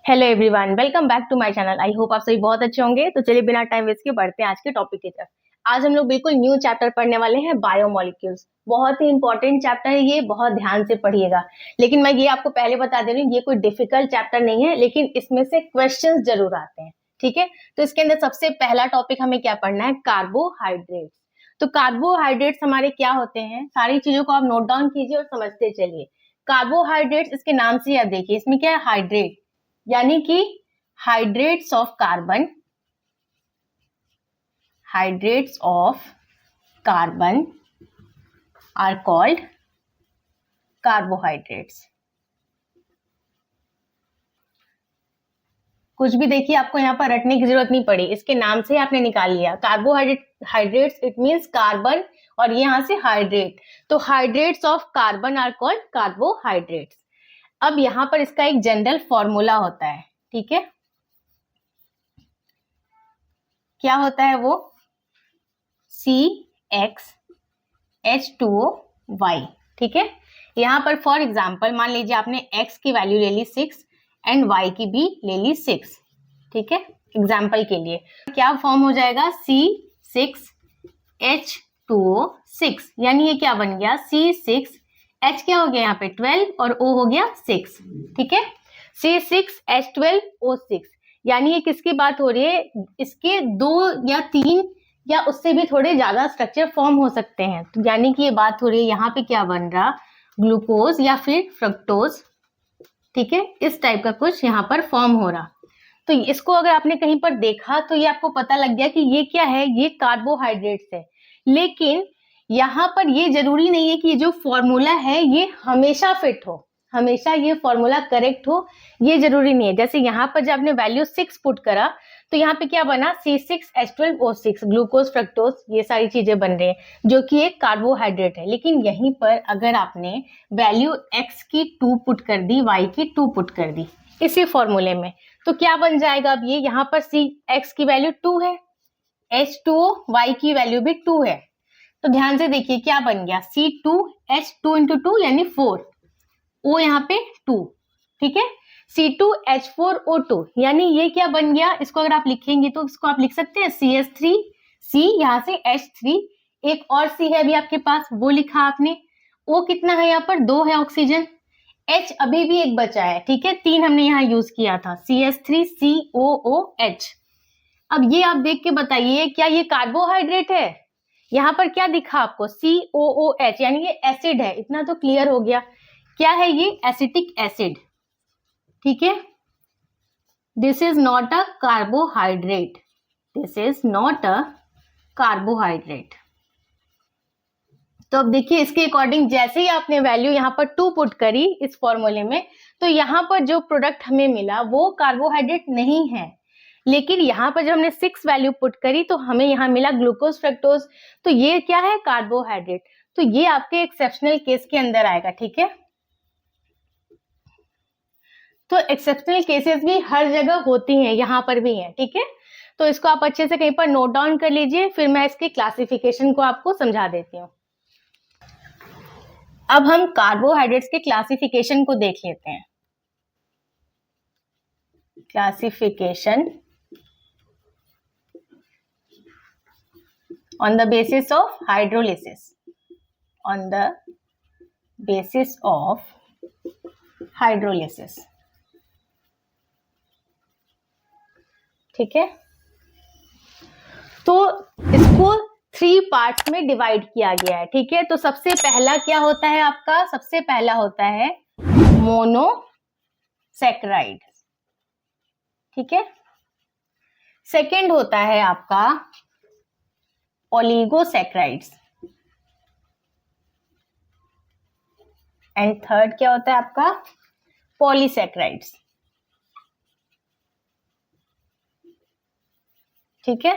Hello everyone, welcome back to my channel. I hope आप सभी बहुत अच्छे होंगे। तो चलिए बिना टाइम वेस्ट के बढ़ते हैं आज के टॉपिक की तरफ। आज हम लोग बिल्कुल न्यू चैप्टर पढ़ने वाले हैं, बायोमोलिक्यूल्स। बहुत ही इंपॉर्टेंट चैप्टर है ये, बहुत ध्यान से पढ़िएगा। लेकिन मैं ये आपको पहले बता दे रही हूँ, ये कोई डिफिकल्ट चैप्टर नहीं है, लेकिन इसमें से क्वेश्चंस जरूर आते हैं। ठीक है, तो इसके अंदर सबसे पहला टॉपिक हमें क्या पढ़ना है? कार्बोहाइड्रेट्स। तो कार्बोहाइड्रेट्स हमारे क्या होते हैं, सारी चीजों को आप नोट डाउन कीजिए और समझते चलिए। कार्बोहाइड्रेट्स, इसके नाम से आप देखिए, इसमें क्या है? हाइड्रेट, यानी कि hydrates of carbon, hydrates of carbon are called carbohydrates. कुछ भी देखिए, आपको यहाँ पर रटने की जरूरत नहीं पड़ी, इसके नाम से आपने निकाल लिया। कार्बोहाइड्रेट्स इट मींस कार्बन, और ये यहां से हाइड्रेट, तो hydrates of carbon are called carbohydrates. अब यहाँ पर इसका एक जनरल फॉर्मूला होता है, ठीक है? क्या होता है वो? CxH2O, ठीक है? यहाँ पर फॉर एग्जाम्पल मान लीजिए आपने x की वैल्यू ले ली 6 एंड y की भी ले ली 6, ठीक है? एग्जाम्पल के लिए क्या फॉर्म हो जाएगा? C6H2O6, यानी ये क्या बन गया? C6H क्या हो गया यहाँ पे? 12 और O हो गया 6, ठीक है? C6H12O6, यानी ये किसकी बात हो रही है? इसके 2 या 3 या उससे भी थोड़े ज्यादा स्ट्रक्चर फॉर्म हो सकते हैं, तो यानी कि ये बात हो रही है यहाँ पे क्या बन रहा? ग्लूकोज या फिर फ्रक्टोज, ठीक है? इस टाइप का कुछ यहाँ पर फॉर्म हो रहा। तो इसको अगर आपने कहीं पर देखा तो ये आपको पता लग गया कि ये क्या है? ये कार्बोहाइड्रेट्स है। लेकिन यहाँ पर ये जरूरी नहीं है कि ये जो फॉर्मूला है ये हमेशा फिट हो, हमेशा ये फॉर्मूला करेक्ट हो, ये जरूरी नहीं है। जैसे यहाँ पर जब आपने वैल्यू 6 पुट करा तो यहाँ पे क्या बना? C6H12O6, ग्लूकोज फ्रक्टोज ये सारी चीजें बन रही हैं, जो कि एक कार्बोहाइड्रेट है। लेकिन यहीं पर अगर आपने वैल्यू x की 2 पुट कर दी, y की 2 पुट कर दी इसी फॉर्मूले में, तो क्या बन जाएगा? अब ये यहाँ पर x की वैल्यू 2 है, H2O, y की वैल्यू भी 2 है, तो ध्यान से देखिए क्या बन गया? C2H2 इंटू 2 यानी 4, O यहाँ पे 2, ठीक है? C2H4O2, यानी ये क्या बन गया? इसको अगर आप लिखेंगे तो इसको आप लिख सकते हैं CH3, C यहाँ से H3, एक और C है अभी आपके पास, वो लिखा आपने। O कितना है यहाँ पर? 2 है ऑक्सीजन। H अभी भी एक बचा है, ठीक है? 3 हमने यहाँ यूज किया था, CH3COOH। अब ये आप देख के बताइए, क्या ये कार्बोहाइड्रेट है? यहाँ पर क्या दिखा आपको? COOH, यानी ये एसिड है। इतना तो क्लियर हो गया। क्या है ये? एसिटिक एसिड, ठीक है? This is not a carbohydrate, this is not a carbohydrate. तो अब देखिए इसके अकॉर्डिंग जैसे ही आपने वैल्यू यहाँ पर 2 पुट करी इस फॉर्मूले में, तो यहाँ पर जो प्रोडक्ट हमें मिला वो कार्बोहाइड्रेट नहीं है। लेकिन यहाँ पर जब हमने 6 वैल्यू पुट करी तो हमें यहाँ मिला ग्लूकोज फ्रक्टोज, तो ये क्या है? कार्बोहाइड्रेट। तो ये आपके एक्सेप्शनल केस के अंदर आएगा, ठीक है? तो एक्सेप्शनल केसेस भी हर जगह होती हैं, यहाँ पर भी हैं, ठीक है? तो इसको आप अच्छे से कहीं पर नोट डाउन कर लीजिए, फिर मैं इसके क्लासिफिकेशन को आपको समझा देती हूँ। अब हम कार्बोहाइड्रेट्स के क्लासिफिकेशन को देख लेते हैं। Classification on the basis of hydrolysis, on the basis of hydrolysis, ठीक है? तो इसको 3 पार्ट्स में डिवाइड किया गया है, ठीक है? तो सबसे पहला क्या होता है आपका? सबसे पहला होता है मोनोसैकेराइड, ठीक है? सेकंड होता है आपका ओलिगोसैकेराइड्स, एंड थर्ड क्या होता है आपका? पॉलीसैकेराइड्स, ठीक है?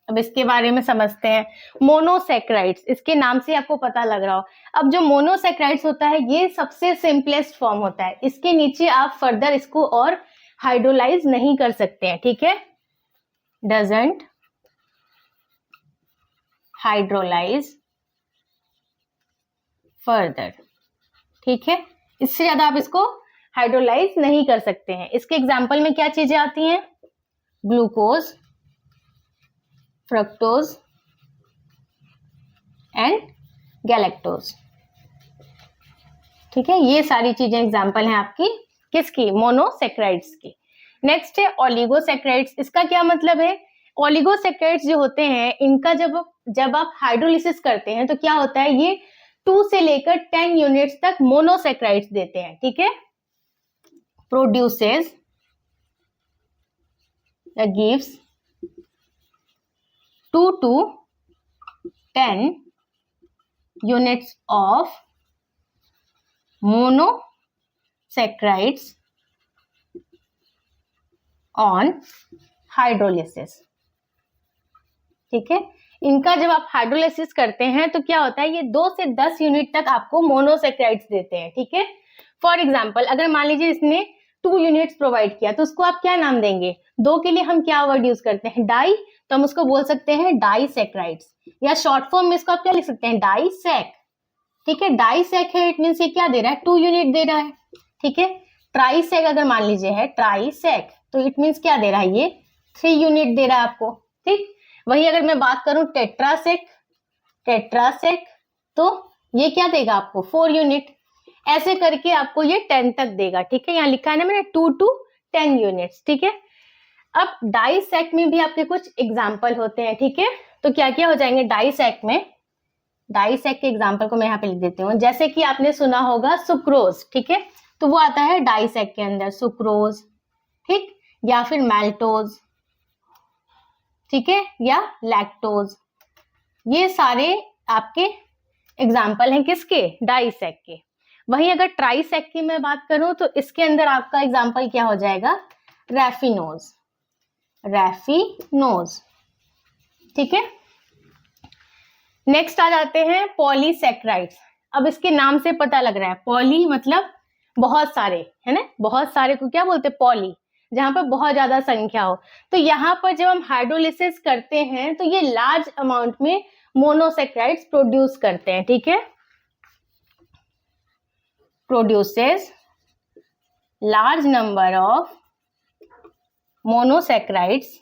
अब इसके बारे में समझते हैं। मोनोसैकेराइड्स, इसके नाम से आपको पता लग रहा हो। अब जो मोनोसैकेराइड्स होता है ये सबसे सिंपलेस्ट फॉर्म होता है, इसके नीचे आप फर्दर इसको और हाइड्रोलाइज नहीं कर सकते हैं, ठीक है? डजंट हाइड्रोलाइज फर्दर, ठीक है? इससे ज्यादा आप इसको हाइड्रोलाइज नहीं कर सकते हैं। इसके एग्जाम्पल में क्या चीजें आती हैं? Glucose, fructose and galactose. ठीक है, ये सारी चीजें एग्जाम्पल हैं आपकी किसकी? मोनोसेक्राइड्स की। नेक्स्ट है ओलिगोसेक्राइड्स। इसका क्या मतलब है? ओलिगोसेक्राइड्स जो होते हैं इनका जब आप हाइड्रोलिसिस करते हैं तो क्या होता है, ये 2 से लेकर 10 यूनिट्स तक मोनोसेक्राइड्स देते हैं। ठीक है, प्रोड्यूसेस या gives 2 to 10 units of monosaccharides on hydrolysis। ठीक है, इनका जब आप हाइड्रोलिसिस करते हैं तो क्या होता है, ये 2 से 10 यूनिट तक आपको मोनोसेक्राइड्स देते हैं। ठीक है, फॉर एग्जाम्पल अगर मान लीजिए इसने 2 यूनिट्स प्रोवाइड किया तो उसको आप क्या नाम देंगे? 2 के लिए हम क्या वर्ड यूज करते हैं? डाई, तो हम उसको बोल सकते हैं डाइसेक्राइड्स, या शॉर्ट फॉर्म में इसको आप क्या लिख सकते हैं? डाइसेक। ठीक है, डाइसेक है, इट मींस ये क्या दे रहा है? 2 यूनिट दे रहा है। ठीक है, ट्राइसेक अगर मान लीजिए है ट्राइसेक तो इट मींस क्या दे रहा है? ये 3 यूनिट दे रहा है आपको। ठीक, वही अगर मैं बात करूं टेट्रासेक तो ये क्या देगा आपको? 4 यूनिट। ऐसे करके आपको ये 10 तक देगा। ठीक है, यहाँ लिखा है ना मैंने 2 to 10 यूनिट्स। ठीक है, अब डाइसेक में भी आपके कुछ एग्जाम्पल होते हैं। ठीक है, तो क्या क्या हो जाएंगे डाइसेक में? डाइसेक के एग्जाम्पल को मैं यहाँ पे लिख देती हूँ। जैसे कि आपने सुना होगा सुक्रोज। ठीक है, तो वो आता है डाइसेक के अंदर, सुक्रोज। ठीक, या फिर मैल्टोज। ठीक है, या लैक्टोज। ये सारे आपके एग्जाम्पल हैं किसके? डाइसेक के। वहीं अगर ट्राइसेक की मैं बात करूं तो इसके अंदर आपका एग्जाम्पल क्या हो जाएगा? रैफिनोज। ठीक है, नेक्स्ट आ जाते हैं पॉलीसेक्राइड्स। अब इसके नाम से पता लग रहा है, पॉली मतलब बहुत सारे, है ना? बहुत सारे को क्या बोलते हैं? पॉली, जहां पर बहुत ज्यादा संख्या हो। तो यहाँ पर जब हम हाइड्रोलिसिस करते हैं तो ये लार्ज अमाउंट में मोनोसेक्राइड्स प्रोड्यूस करते हैं। ठीक है, produces large number of monosaccharides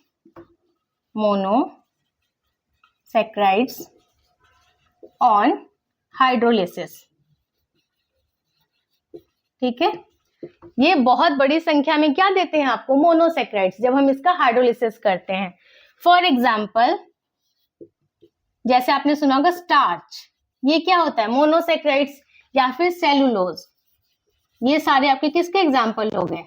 on hydrolysis. ठीक है, ये बहुत बड़ी संख्या में क्या देते हैं आपको? मोनोसेक्राइड्स, जब हम इसका हाइड्रोलिसिस करते हैं। फॉर एग्जाम्पल जैसे आपने सुना होगा स्टार्च, ये क्या होता है? मोनोसेक्राइड्स। या फिर सेलुलोज, ये सारे आपके किसके एग्जाम्पल हो गए?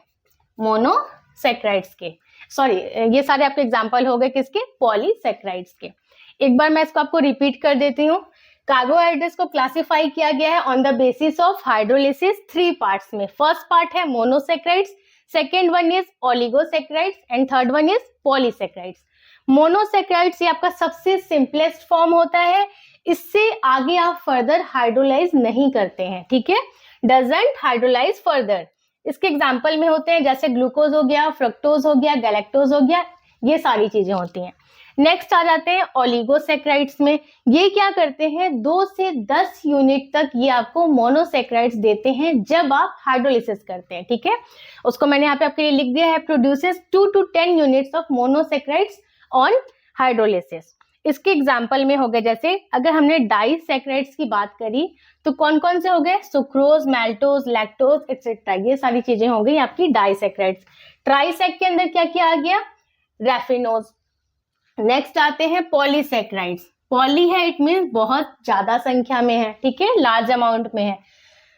मोनोसेक्राइड्स के। सॉरी, ये सारे आपके एग्जाम्पल हो गए किसके? पॉलीसेक्राइड्स के। एक बार मैं इसको आपको रिपीट कर देती हूँ। कार्बोहाइड्रेट्स को क्लासिफाई किया गया है on the basis of hydrolysis 3 parts में। फर्स्ट पार्ट है monosaccharides, second one is oligosaccharides and third one is polysaccharides. Monosaccharides ये आपका सबसे सिंपलेस्ट फॉर्म होता है, इससे आगे आप फर्दर हाइड्रोलाइज नहीं करते हैं। ठीक है, डजंट हाइड्रोलाइज फर्दर। इसके एग्जाम्पल में होते हैं जैसे ग्लूकोज हो गया, फ्रक्टोज हो गया, गैलेक्टोज हो गया, ये सारी चीजें होती हैं। नेक्स्ट आ जाते हैं ओलिगोसेक्राइड्स में। ये क्या करते हैं? 2 से 10 यूनिट तक ये आपको मोनोसेक्राइड्स देते हैं जब आप हाइड्रोलिसिस करते हैं। ठीक है, उसको मैंने यहाँ पे आपके लिए लिख दिया है, produces 2 to 10 units of monosaccharides on hydrolysis. इसके एग्जाम्पल में हो गए, जैसे अगर हमने डाइसेक्राइड्स की बात करी तो कौन कौन से हो गए? सुक्रोज, मैल्टोज, लैक्टोज एक्सेट्रा, ये सारी चीजें हो गई आपकी डाइसेक्राइड्स। ट्राइसेक के अंदर क्या क्या आ गया? रैफिनोज। नेक्स्ट आते हैं पॉलीसेक्राइड्स। पॉली है, इट मीन बहुत ज्यादा संख्या में है। ठीक है, लार्ज अमाउंट में है।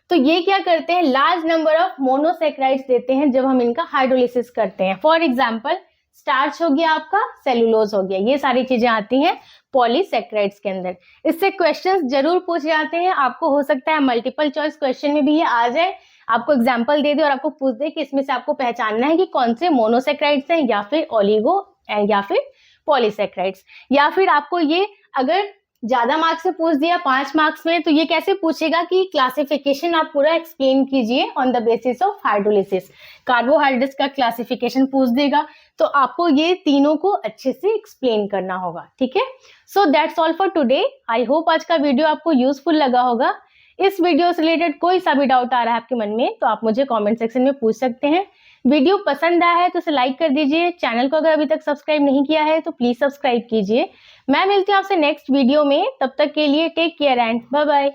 तो ये क्या करते हैं? लार्ज नंबर ऑफ मोनोसेक्राइड्स देते हैं जब हम इनका हाइड्रोलिसिस करते हैं। फॉर एग्जाम्पल स्टार्च हो गया आपका, सेलुलोज हो गया, ये सारी चीजें आती हैं पॉलीसेक्राइड्स के अंदर। इससे क्वेश्चंस जरूर पूछे जाते हैं, आपको हो सकता है मल्टीपल चॉइस क्वेश्चन में भी ये आ जाए, आपको एग्जांपल दे दे और आपको पूछ दे कि इसमें से आपको पहचानना है कि कौन से मोनोसेक्राइड्स हैं या फिर ओलिगो या फिर पॉलीसेक्राइड्स। या फिर आपको ये अगर ज्यादा मार्क्स से पूछ दिया 5 मार्क्स में, तो ये कैसे पूछेगा कि क्लासिफिकेशन आप पूरा एक्सप्लेन कीजिए on the basis of hydrolysis. Carbohydrates का क्लासिफिकेशन पूछ देगा, तो आपको ये तीनों को अच्छे से एक्सप्लेन करना होगा। ठीक है, so that's all for today. I hope आज का वीडियो आपको यूजफुल लगा होगा। इस वीडियो से रिलेटेड कोई सा भी डाउट आ रहा है आपके मन में तो आप मुझे कमेंट सेक्शन में पूछ सकते हैं। वीडियो पसंद आया है तो इसे लाइक कर दीजिए। चैनल को अगर अभी तक सब्सक्राइब नहीं किया है तो प्लीज सब्सक्राइब कीजिए। मैं मिलती हूँ आपसे नेक्स्ट वीडियो में, तब तक के लिए take care and bye bye.